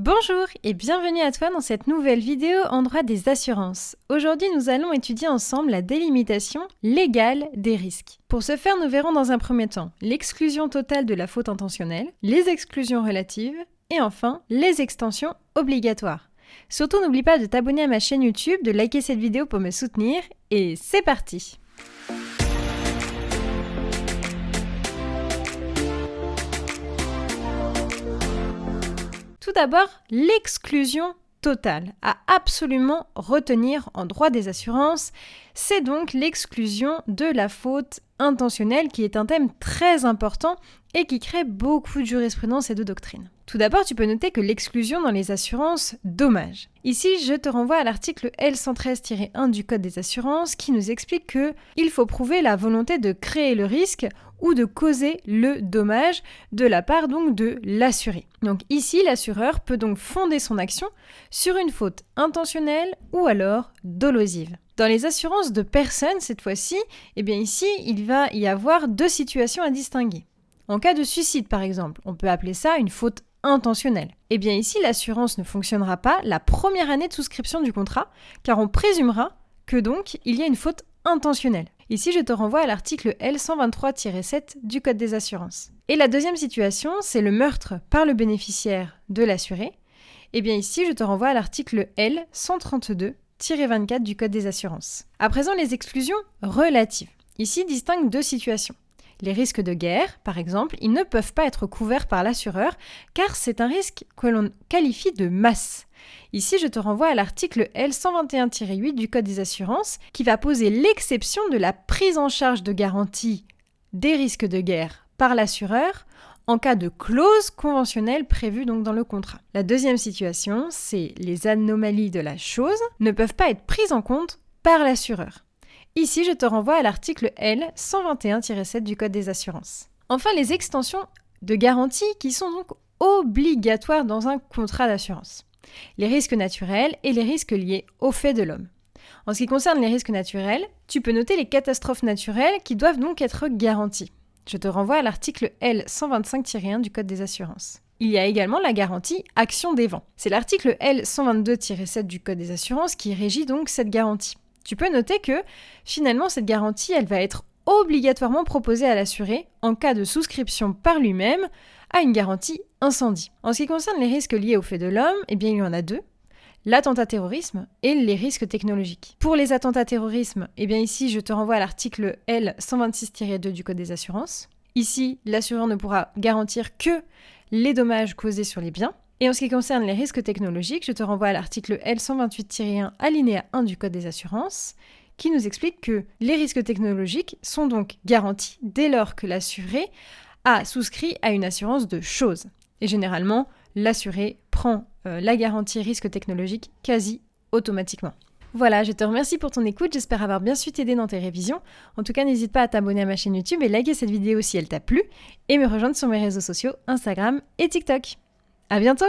Bonjour et bienvenue à toi dans cette nouvelle vidéo en droit des assurances. Aujourd'hui, nous allons étudier ensemble la délimitation légale des risques. Pour ce faire, nous verrons dans un premier temps l'exclusion totale de la faute intentionnelle, les exclusions relatives et enfin les extensions obligatoires. Surtout, n'oublie pas de t'abonner à ma chaîne YouTube, de liker cette vidéo pour me soutenir et c'est parti! Tout d'abord, l'exclusion totale à absolument retenir en droit des assurances, c'est donc l'exclusion de la faute intentionnelle qui est un thème très important et qui crée beaucoup de jurisprudence et de doctrine. Tout d'abord, tu peux noter que l'exclusion dans les assurances dommages. Ici, je te renvoie à l'article L113-1 du Code des assurances qui nous explique qu'il faut prouver la volonté de créer le risque ou de causer le dommage de la part donc de l'assuré. Donc ici, l'assureur peut donc fonder son action sur une faute intentionnelle ou alors dolosive. Dans les assurances de personnes, cette fois-ci, ici, il va y avoir deux situations à distinguer. En cas de suicide, par exemple, on peut appeler ça une faute intentionnelle. Ici, l'assurance ne fonctionnera pas la première année de souscription du contrat, car on présumera que donc, il y a une faute intentionnelle. Ici, je te renvoie à l'article L123-7 du Code des assurances. Et la deuxième situation, c'est le meurtre par le bénéficiaire de l'assuré. Ici, je te renvoie à l'article L132-24 du Code des assurances. À présent, les exclusions relatives. Ici, distinguent deux situations. Les risques de guerre, par exemple, ils ne peuvent pas être couverts par l'assureur car c'est un risque que l'on qualifie de masse. Ici, je te renvoie à l'article L121-8 du Code des assurances qui va poser l'exception de la prise en charge de garantie des risques de guerre par l'assureur en cas de clause conventionnelle prévue donc dans le contrat. La deuxième situation, c'est les anomalies de la chose ne peuvent pas être prises en compte par l'assureur. Ici, je te renvoie à l'article L121-7 du Code des assurances. Enfin, les extensions de garantie qui sont donc obligatoires dans un contrat d'assurance. Les risques naturels et les risques liés aux faits de l'homme. En ce qui concerne les risques naturels, tu peux noter les catastrophes naturelles qui doivent donc être garanties. Je te renvoie à l'article L125-1 du Code des assurances. Il y a également la garantie action des vents. C'est l'article L122-7 du Code des assurances qui régit donc cette garantie. Tu peux noter que, finalement, cette garantie, elle va être obligatoirement proposée à l'assuré en cas de souscription par lui-même à une garantie incendie. En ce qui concerne les risques liés aux faits de l'homme, il y en a deux, l'attentat terrorisme et les risques technologiques. Pour les attentats terrorisme, ici, je te renvoie à l'article L126-2 du Code des assurances. Ici, l'assureur ne pourra garantir que les dommages causés sur les biens. Et en ce qui concerne les risques technologiques, je te renvoie à l'article L128-1 alinéa 1 du Code des assurances qui nous explique que les risques technologiques sont donc garantis dès lors que l'assuré a souscrit à une assurance de choses. Et généralement, l'assuré prend la garantie risque technologique quasi automatiquement. Voilà, je te remercie pour ton écoute, j'espère avoir bien su t'aider dans tes révisions. En tout cas, n'hésite pas à t'abonner à ma chaîne YouTube et liker cette vidéo si elle t'a plu et me rejoindre sur mes réseaux sociaux Instagram et TikTok. À bientôt!